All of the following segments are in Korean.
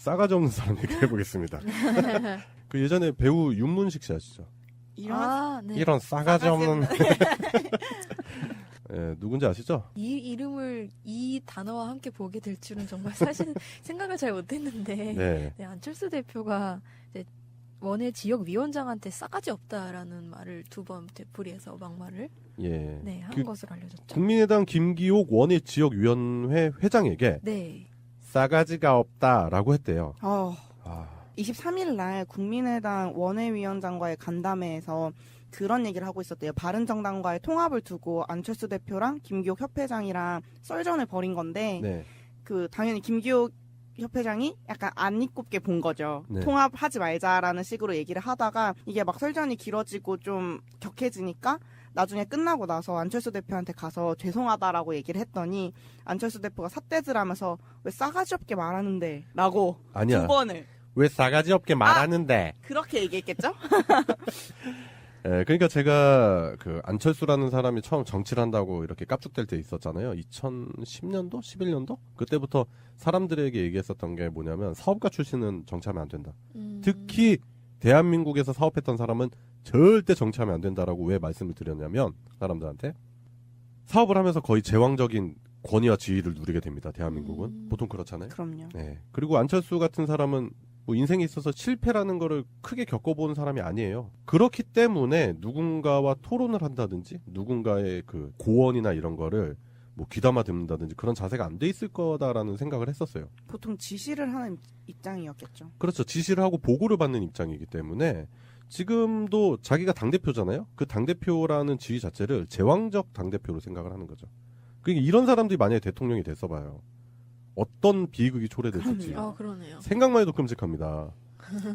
싸가지 없는 사람 얘기해보겠습니다. 그 예전에 배우 윤문식 씨 아시죠? 네. 이런 싸가지 없는 예, 누군지 아시죠? 이 이름을 이 단어와 함께 보게 될 줄은 정말 사실 생각을 잘 못했는데 네. 네, 안철수 대표가 이제 원외 지역위원장한테 싸가지 없다라는 말을 두 번 되풀이해서 막말을 예. 한 것으로 알려졌죠. 국민의당 김기옥 원외 지역위원회 회장에게 네. 싸가지가 없다라고 했대요. 23일 날 국민의당 원외위원장과의 간담회에서 그런 얘기를 하고 있었대요. 바른정당과의 통합을 두고 안철수 대표랑 김기옥 협회장이랑 썰전을 벌인 건데 네. 그 당연히 김기옥 협회장이 약간 안 이꼽게 본 거죠. 네. 통합하지 말자라는 식으로 얘기를 하다가 이게 막 설전이 길어지고 좀 격해지니까 나중에 끝나고 나서 안철수 대표한테 가서 죄송하다라고 얘기를 했더니 안철수 대표가 삿대질하면서 왜 싸가지 없게 말하는데 라고 아니야. 두 번을 왜 싸가지 없게 말하는데? 그렇게 얘기했겠죠? 예, 그러니까 제가 그 안철수라는 사람이 처음 정치를 한다고 이렇게 깝죽될 때 있었잖아요. 2010년도? 11년도? 그때부터 사람들에게 얘기했었던 게 뭐냐면 사업가 출신은 정치하면 안 된다. 특히 대한민국에서 사업했던 사람은 절대 정치하면 안 된다라고 왜 말씀을 드렸냐면 사람들한테 사업을 하면서 거의 제왕적인 권위와 지위를 누리게 됩니다. 대한민국은. 보통 그렇잖아요. 그럼요. 네. 그리고 안철수 같은 사람은 뭐 인생에 있어서 실패라는 거를 크게 겪어본 사람이 아니에요. 그렇기 때문에 누군가와 토론을 한다든지 누군가의 그 고언이나 이런 거를 뭐 귀담아 듣는다든지 그런 자세가 안 돼 있을 거다라는 생각을 했었어요. 보통 지시를 하는 입장이었겠죠. 그렇죠. 지시를 하고 보고를 받는 입장이기 때문에 지금도 자기가 당대표잖아요. 그 당대표라는 지위 자체를 제왕적 당대표로 생각을 하는 거죠. 그러니까 이런 사람들이 만약에 대통령이 됐어 봐요. 어떤 비극이 초래됐을지 그러네요. 생각만 해도 끔찍합니다.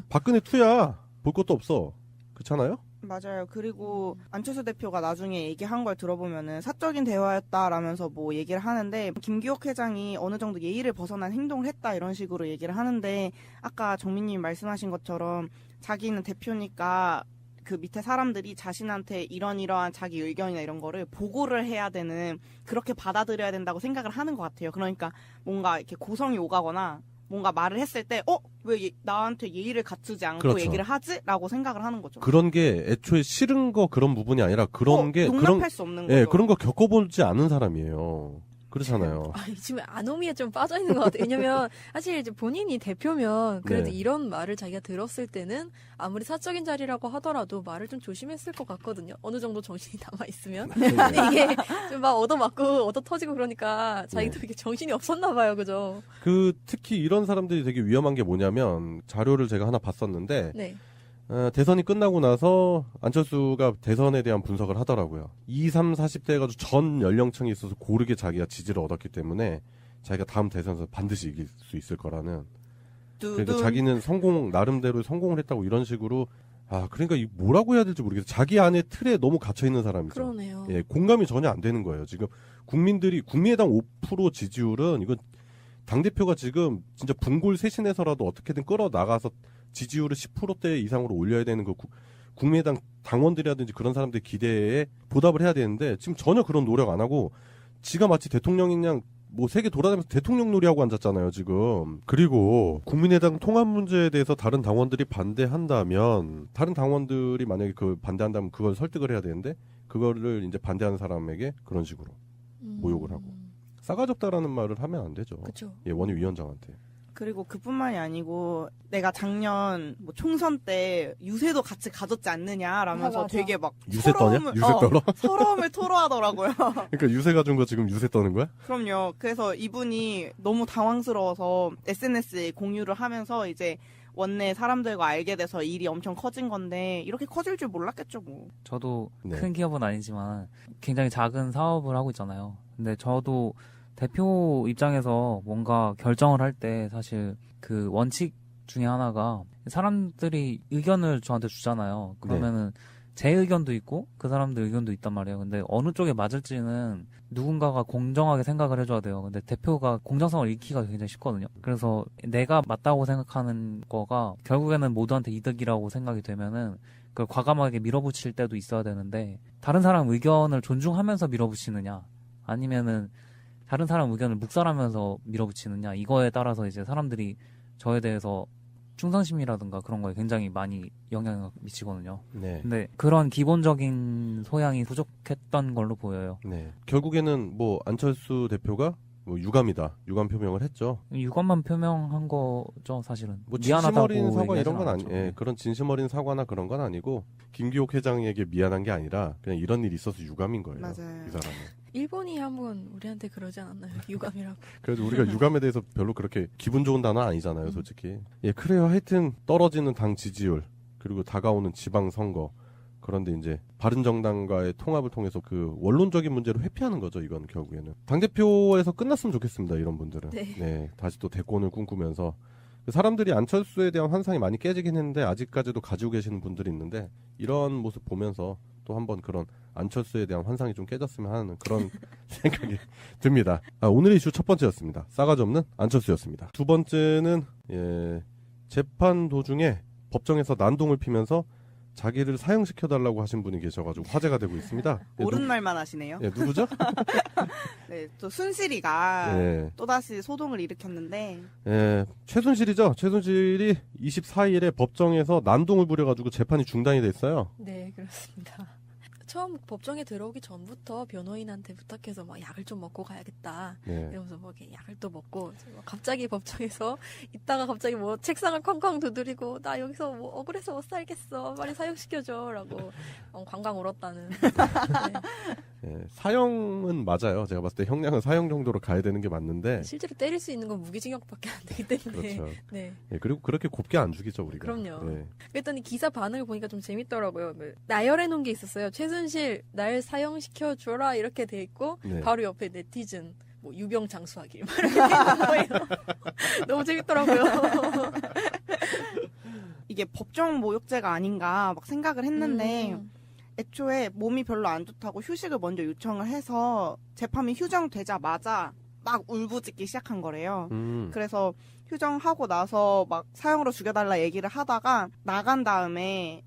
박근혜 투야 볼 것도 없어. 그렇잖아요? 맞아요. 그리고 안철수 대표가 나중에 얘기한 걸 들어보면은 사적인 대화였다라면서 뭐 얘기를 하는데 김기옥 회장이 어느 정도 예의를 벗어난 행동을 했다 이런 식으로 얘기를 하는데 아까 정민님이 말씀하신 것처럼 자기는 대표니까 그 밑에 사람들이 자신한테 이러한 자기 의견이나 이런 거를 보고를 해야 되는 그렇게 받아들여야 된다고 생각을 하는 것 같아요. 그러니까 뭔가 이렇게 고성이 오가거나 뭔가 말을 했을 때 왜 나한테 예의를 갖추지 않고 그렇죠. 얘기를 하지? 라고 생각을 하는 거죠. 그런 게 애초에 싫은 거 그런 부분이 아니라 그런 게 용납할 수 없는 거죠. 예, 그런 거 겪어보지 않은 사람이에요. 그렇잖아요. 지금 아노미에 좀 빠져 있는 것 같아요. 왜냐면 사실 이제 본인이 대표면 그래도 네. 이런 말을 자기가 들었을 때는 아무리 사적인 자리라고 하더라도 말을 좀 조심했을 것 같거든요. 어느 정도 정신이 남아 있으면. 근데 이게 좀 막 얻어맞고 얻어 터지고 그러니까 자기도 이게 정신이 없었나 봐요, 그죠? 그 특히 이런 사람들이 되게 위험한 게 뭐냐면 자료를 제가 하나 봤었는데 네. 대선이 끝나고 나서 안철수가 대선에 대한 분석을 하더라고요. 20, 30, 40대 해가지고 전 연령층에 있어서 고르게 자기가 지지를 얻었기 때문에 자기가 다음 대선에서 반드시 이길 수 있을 거라는. 그러니까 자기는 나름대로 성공을 했다고 이런 식으로 그러니까 뭐라고 해야 될지 모르겠어요. 자기 안에 틀에 너무 갇혀있는 사람이죠. 그러네요. 예, 공감이 전혀 안 되는 거예요. 지금 국민의당 5% 지지율은 이건 당대표가 지금 진짜 분골 쇄신해서라도 어떻게든 끌어나가서 지지율을 10%대 이상으로 올려야 되는 그 국민의당 당원들이라든지 그런 사람들의 기대에 보답을 해야 되는데 지금 전혀 그런 노력 안 하고 지가 마치 대통령인 양 뭐 세계 돌아다니면서 대통령 놀이하고 앉았잖아요 지금. 그리고 국민의당 통합 문제에 대해서 다른 당원들이 반대한다면 다른 당원들이 만약에 반대한다면 그걸 설득을 해야 되는데 그거를 이제 반대하는 사람에게 그런 식으로 모욕을 하고 싸가지 없다라는 말을 하면 안 되죠. 그쵸. 예, 원외위원장한테. 그리고 그뿐만이 아니고 내가 작년 뭐 총선 때 유세도 같이 가졌지 않느냐라면서 맞아. 되게 막 유세 떠냐? 유세 떨어? 서러움을 토로하더라고요. 그러니까 유세 가진 거 지금 유세 떠는 거야? 그럼요. 그래서 이분이 너무 당황스러워서 SNS에 공유를 하면서 이제 원내 사람들과 알게 돼서 일이 엄청 커진 건데 이렇게 커질 줄 몰랐겠죠 뭐. 저도 네. 큰 기업은 아니지만 굉장히 작은 사업을 하고 있잖아요. 근데 저도 대표 입장에서 뭔가 결정을 할 때 사실 그 원칙 중에 하나가 사람들이 의견을 저한테 주잖아요. 그러면은 제 의견도 있고 그 사람들 의견도 있단 말이에요. 근데 어느 쪽에 맞을지는 누군가가 공정하게 생각을 해줘야 돼요. 근데 대표가 공정성을 잃기가 굉장히 쉽거든요. 그래서 내가 맞다고 생각하는 거가 결국에는 모두한테 이득이라고 생각이 되면은 그걸 과감하게 밀어붙일 때도 있어야 되는데 다른 사람 의견을 존중하면서 밀어붙이느냐 아니면은 다른 사람 의견을 묵살하면서 밀어붙이느냐 이거에 따라서 이제 사람들이 저에 대해서 충성심이라든가 그런 거에 굉장히 많이 영향을 미치거든요. 네. 근데 그런 기본적인 소양이 부족했던 걸로 보여요. 네. 결국에는 뭐 안철수 대표가 뭐 유감이다. 유감 표명을 했죠. 유감만 표명한 거죠, 사실은. 뭐 진심 미안하다고 어린 사과 이런 건 아니, 얘기하진 예, 않았죠. 그런 진심 어린 사과나 그런 건 아니고 김기옥 회장에게 미안한 게 아니라 그냥 이런 일이 있어서 유감인 거예요. 맞아요. 이 사람은. 일본이 한번 우리한테 그러지 않았나요? 유감이라고. 그래도 우리가 유감에 대해서 별로 그렇게 기분 좋은 단어는 아니잖아요, 솔직히. 예, 그래요. 하여튼 떨어지는 당 지지율 그리고 다가오는 지방 선거. 그런데 이제 바른정당과의 통합을 통해서 그 원론적인 문제를 회피하는 거죠. 이건 결국에는 당대표에서 끝났으면 좋겠습니다. 이런 분들은. 네. 다시 또 대권을 꿈꾸면서 사람들이 안철수에 대한 환상이 많이 깨지긴 했는데 아직까지도 가지고 계시는 분들이 있는데 이런 모습 보면서 또 한번 그런 안철수에 대한 환상이 좀 깨졌으면 하는 그런 생각이 듭니다. 오늘의 이슈 첫 번째였습니다. 싸가지 없는 안철수였습니다. 두 번째는 재판 도중에 법정에서 난동을 피면서 자기를 사형시켜달라고 하신 분이 계셔가지고 화제가 되고 있습니다. 옳은 말만 하시네요. 예, 누구죠? 네, 또 순실이가 예. 또다시 소동을 일으켰는데 예, 최순실이죠. 최순실이 24일에 법정에서 난동을 부려가지고 재판이 중단이 됐어요. 네, 그렇습니다. 처음 법정에 들어오기 전부터 변호인한테 부탁해서 막 약을 좀 먹고 가야겠다. 네. 이러면서 뭐 이렇게 약을 또 먹고 갑자기 법정에서 있다가 갑자기 뭐 책상을 쾅쾅 두드리고 나 여기서 뭐 억울해서 못 살겠어. 빨리 사형시켜줘라고 광광 울었다는. 네. 예, 사형은 맞아요. 제가 봤을 때 형량은 사형 정도로 가야 되는 게 맞는데. 실제로 때릴 수 있는 건 무기징역밖에 안 되기 때문에. 그렇죠. 네. 예, 그리고 그렇게 곱게 안 죽이죠 우리가. 그럼요. 예. 그랬더니 기사 반응을 보니까 좀 재밌더라고요. 나열해 놓은 게 있었어요. 최순실 날 사형시켜 줘라 이렇게 돼 있고 네. 바로 옆에 네티즌 뭐 유병 장수하길 막 이렇게 있는 거예요. 너무 재밌더라고요. 이게 법정 모욕죄가 아닌가 막 생각을 했는데 애초에 몸이 별로 안 좋다고 휴식을 먼저 요청을 해서 재판이 휴정되자마자 막 울부짖기 시작한 거래요. 그래서 휴정하고 나서 막 사형으로 죽여달라 얘기를 하다가 나간 다음에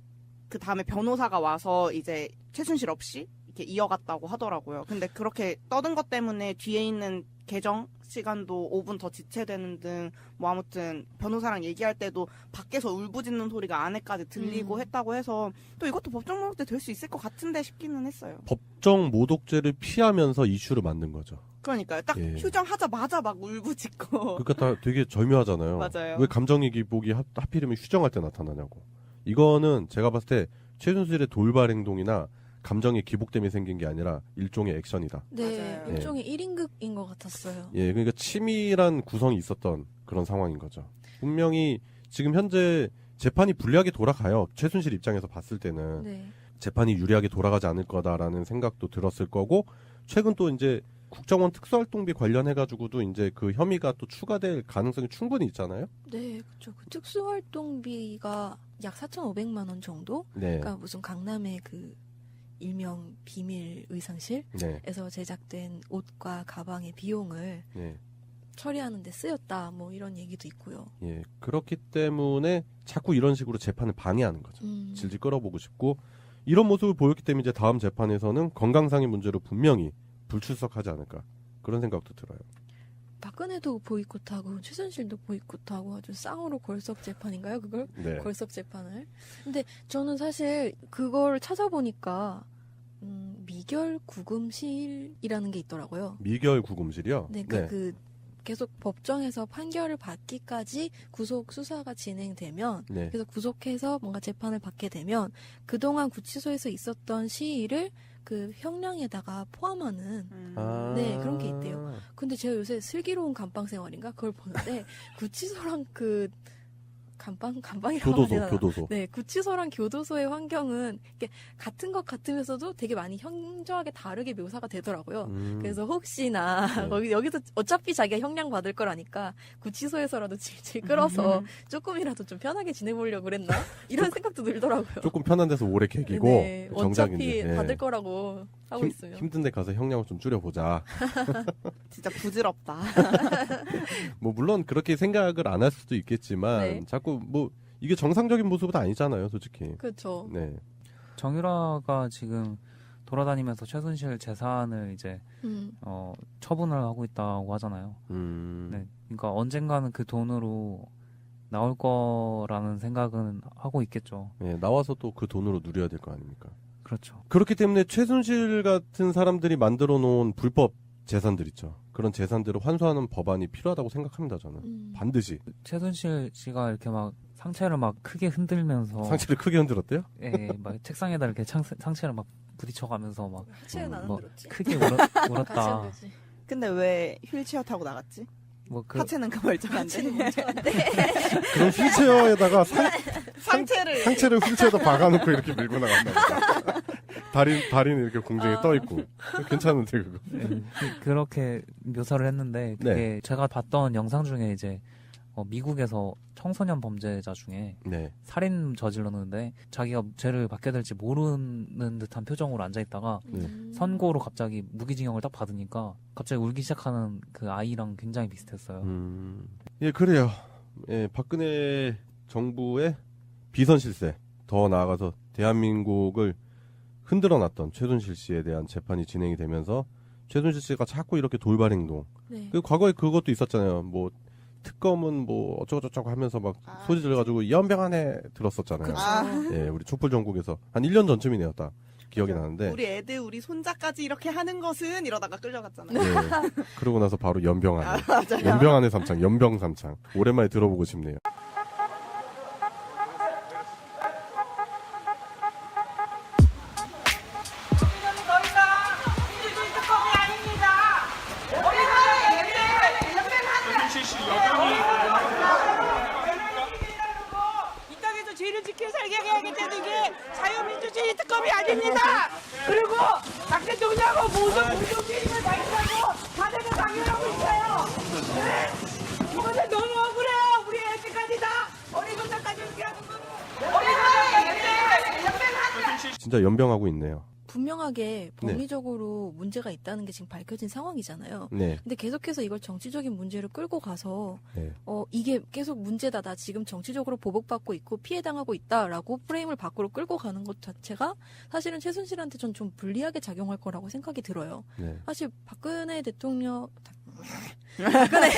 그 다음에 변호사가 와서 이제 최순실 없이 이렇게 이어갔다고 하더라고요. 근데 그렇게 떠든 것 때문에 뒤에 있는 개정 시간도 5분 더 지체되는 등 뭐 아무튼 변호사랑 얘기할 때도 밖에서 울부짖는 소리가 안에까지 들리고 했다고 해서 또 이것도 법정 모욕죄 될 수 있을 것 같은데 싶기는 했어요. 법정 모독죄를 피하면서 이슈를 만든 거죠. 그러니까요. 딱 예. 휴정하자마자 막 울부짖고. 그러니까 다 되게 절묘하잖아요. 맞아요. 왜 감정의 기복이 하필이면 휴정할 때 나타나냐고. 이거는 제가 봤을 때 최순실의 돌발 행동이나 감정의 기복 때문에 생긴 게 아니라 일종의 액션이다. 네, 맞아요. 일종의 1인극인 것 같았어요. 예, 그러니까 치밀한 구성이 있었던 그런 상황인 거죠. 분명히 지금 현재 재판이 불리하게 돌아가요. 최순실 입장에서 봤을 때는 네. 재판이 유리하게 돌아가지 않을 거다라는 생각도 들었을 거고 최근 또 이제 국정원 특수활동비 관련해가지고도 이제 그 혐의가 또 추가될 가능성이 충분히 있잖아요. 네, 그렇죠. 그 특수활동비가 약 4,500만 원 정도? 네. 그러니까 무슨 강남의 그 일명 비밀 의상실에서 네. 제작된 옷과 가방의 비용을 네. 처리하는 데 쓰였다. 뭐 이런 얘기도 있고요. 예. 그렇기 때문에 자꾸 이런 식으로 재판을 방해하는 거죠. 질질 끌어보고 싶고 이런 모습을 보였기 때문에 이제 다음 재판에서는 건강상의 문제로 분명히 불출석하지 않을까 그런 생각도 들어요. 박근혜도 보이콧하고 최순실도 보이콧하고 아주 쌍으로 걸석 재판인가요? 그걸? 네. 걸석 재판을. 근데 저는 사실 그걸 찾아보니까 미결 구금실이라는 게 있더라고요. 미결 구금실이요? 네, 그러니까 그 계속 법정에서 판결을 받기까지 구속 수사가 진행되면 네. 그래서 구속해서 뭔가 재판을 받게 되면 그동안 구치소에서 있었던 시일을 그 형량에다가 포함하는 네, 그런 게 있대요. 근데 제가 요새 슬기로운 감방 생활인가 그걸 보는데 구치소랑 그 감방이라고 해야 되나? 교도소. 네, 구치소랑 교도소의 환경은 이게 같은 것 같으면서도 되게 많이 현저하게 다르게 묘사가 되더라고요. 그래서 혹시나 네. 여기서 어차피 자기가 형량 받을 거라니까 구치소에서라도 질질 끌어서 조금이라도 좀 편하게 지내보려고 그랬나? 이런 생각도 들더라고요. 조금 편한 데서 오래 개기고 네, 정작인데 어차피 받을 거라고 하고 있어요. 힘든 데 가서 형량을 좀 줄여보자. 진짜 부질없다. 뭐 물론 그렇게 생각을 안 할 수도 있겠지만 네. 자꾸 뭐 이게 정상적인 모습은 아니잖아요, 솔직히. 그렇죠. 네. 정유라가 지금 돌아다니면서 최순실 재산을 이제 처분을 하고 있다고 하잖아요. 네, 그러니까 언젠가는 그 돈으로 나올 거라는 생각은 하고 있겠죠. 예, 나와서 또 그 돈으로 누려야 될 거 아닙니까? 그렇죠. 그렇기 때문에 최순실 같은 사람들이 만들어 놓은 불법 재산들 있죠. 그런 재산들을 환수하는 법안이 필요하다고 생각합니다. 저는 반드시. 최순실 씨가 이렇게 막 상체를 막 크게 흔들면서 상체를 크게 흔들었대요? 예, 막 책상에다 이렇게 상체를 막 부딪혀가면서 막 하체는 안 뭐 흔들었지. 크게 같이 울었다. 흔들지. 근데 왜 휠체어 타고 나갔지? 뭐 그 하체는 그 멀쩡한데. 하체는 멀쩡한데. 그럼 휠체어에다가 상체를 상체를 휠체어에다 박아놓고 이렇게 밀고 나간다. 다리는 이렇게 공중에 떠 있고 괜찮은데 그거. 예, 그렇게 묘사를 했는데 그게 네. 제가 봤던 영상 중에 이제 미국에서 청소년 범죄자 중에 네. 살인 저질렀는데 자기가 죄를 받게 될지 모르는 듯한 표정으로 앉아 있다가 네. 선고로 갑자기 무기징역을 딱 받으니까 갑자기 울기 시작하는 그 아이랑 굉장히 비슷했어요. 예, 그래요. 예, 박근혜 정부의 비선 실세, 더 나아가서 대한민국을 흔들어놨던 최순실 씨에 대한 재판이 진행이 되면서 최순실 씨가 자꾸 이렇게 돌발 행동. 네. 그 과거에 그것도 있었잖아요. 뭐 특검은 뭐 어쩌고저쩌고 하면서 막 아, 소리 질러가지고 연병 안에 들었었잖아요. 그쵸. 예, 우리 촛불 전국에서 한 1년 전쯤이네요, 딱 기억이 나는데. 우리 애들 우리 손자까지 이렇게 하는 것은 이러다가 끌려갔잖아요. 예, 그러고 나서 바로 연병 안에. 맞아요. 연병 안에 삼창, 연병 삼창. 오랜만에 들어보고 싶네요. 이 땅에서 죄를 지켜 살게 해야겠다는 게 자유민주주의 특검이 아닙니다. 그리고 박 대통령하고 모든 공정주의를 말씀하고 자대를 강요하고 있어요. 네? 이것은 너무 억울해요. 우리 애들까지 다 어린 손자까지 이렇게 하는 거는 진짜 연병하고 있네요. 분명하게 법리적으로 문제가 있다는 게 지금 밝혀진 상황이잖아요. 네. 근데 계속해서 이걸 정치적인 문제로 끌고 가서 네. 이게 계속 문제다. 나 지금 정치적으로 보복받고 있고 피해당하고 있다라고 프레임을 밖으로 끌고 가는 것 자체가 사실은 최순실한테 전 좀 불리하게 작용할 거라고 생각이 들어요. 네. 사실 박근혜 대통령 박근혜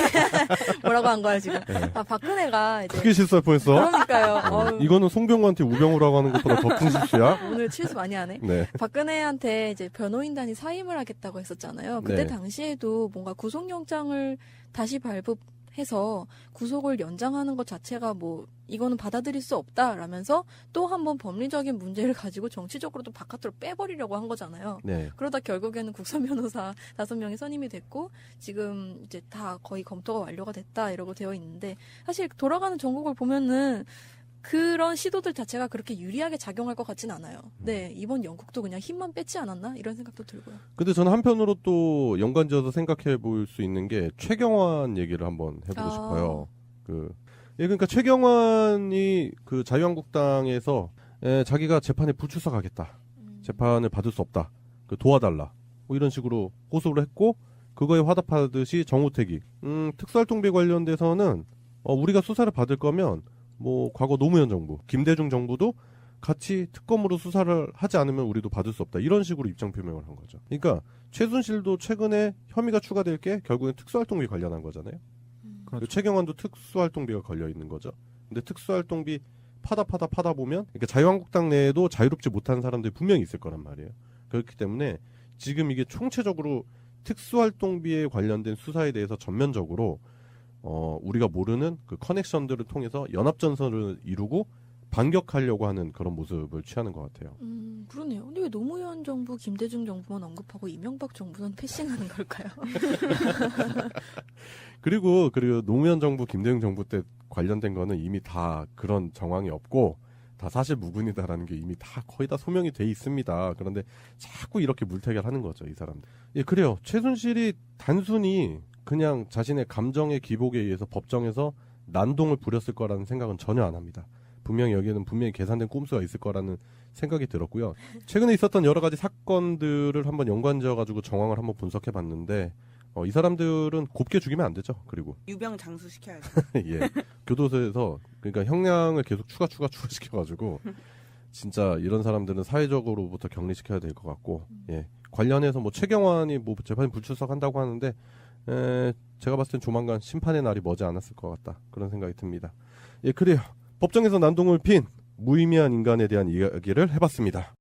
뭐라고 한 거야 지금? 네. 박근혜가 이제 크게 실수할 뻔했어. 그러니까요. 이거는 송병구한테 우병우라고 하는 것보다 더 큰 실수야. 오늘 실수 많이 하네. 네. 박근혜한테 이제 변호인단이 사임을 하겠다고 했었잖아요. 그때 네. 당시에도 뭔가 구속영장을 다시 발부해서 구속을 연장하는 것 자체가 뭐 이거는 받아들일 수 없다라면서 또 한 번 법리적인 문제를 가지고 정치적으로도 바깥으로 빼버리려고 한 거잖아요. 네. 그러다 결국에는 국선 변호사 5명이 선임이 됐고 지금 이제 다 거의 검토가 완료가 됐다 이러고 되어 있는데 사실 돌아가는 전국을 보면은 그런 시도들 자체가 그렇게 유리하게 작용할 것 같진 않아요. 네, 이번 영국도 그냥 힘만 뺐지 않았나 이런 생각도 들고요. 근데 저는 한편으로 또 연관지어서 생각해 볼 수 있는 게 최경환 얘기를 한번 해보고 싶어요. 그러니까 최경환이 그 자유한국당에서 자기가 재판에 불출석하겠다. 재판을 받을 수 없다. 도와달라. 뭐 이런 식으로 호소를 했고 그거에 화답하듯이 정우택이 특수활동비 관련돼서는 우리가 수사를 받을 거면 뭐 과거 노무현 정부, 김대중 정부도 같이 특검으로 수사를 하지 않으면 우리도 받을 수 없다. 이런 식으로 입장 표명을 한 거죠. 그러니까 최순실도 최근에 혐의가 추가될 게 결국엔 특수활동비 관련한 거잖아요. 그렇죠. 최경환도 특수활동비가 걸려 있는 거죠. 근데 특수활동비 파다 보면 그러니까 자유한국당 내에도 자유롭지 못한 사람들이 분명히 있을 거란 말이에요. 그렇기 때문에 지금 이게 총체적으로 특수활동비에 관련된 수사에 대해서 전면적으로 우리가 모르는 그 커넥션들을 통해서 연합전선을 이루고 반격하려고 하는 그런 모습을 취하는 것 같아요. 그러네요. 근데 왜 노무현 정부, 김대중 정부만 언급하고 이명박 정부는 패싱하는 걸까요? 그리고 노무현 정부, 김대중 정부 때 관련된 거는 이미 다 그런 정황이 없고 다 사실 무근이다라는 게 이미 다 거의 다 소명이 돼 있습니다. 그런데 자꾸 이렇게 물타기를 하는 거죠, 이 사람들. 예, 그래요. 최순실이 단순히 그냥 자신의 감정의 기복에 의해서 법정에서 난동을 부렸을 거라는 생각은 전혀 안 합니다. 분명히 여기에는 분명히 계산된 꼼수가 있을 거라는 생각이 들었고요. 최근에 있었던 여러 가지 사건들을 한번 연관지어가지고 정황을 한번 분석해봤는데 이 사람들은 곱게 죽이면 안 되죠. 그리고 유병 장수 시켜야죠. 예, 교도소에서 그러니까 형량을 계속 추가시켜가지고 진짜 이런 사람들은 사회적으로부터 격리시켜야 될 것 같고 예, 관련해서 뭐 최경환이 뭐 재판에 불출석한다고 하는데 제가 봤을 땐 조만간 심판의 날이 머지 않았을 것 같다 그런 생각이 듭니다. 예, 그래요. 법정에서 난동을 핀 무의미한 인간에 대한 이야기를 해봤습니다.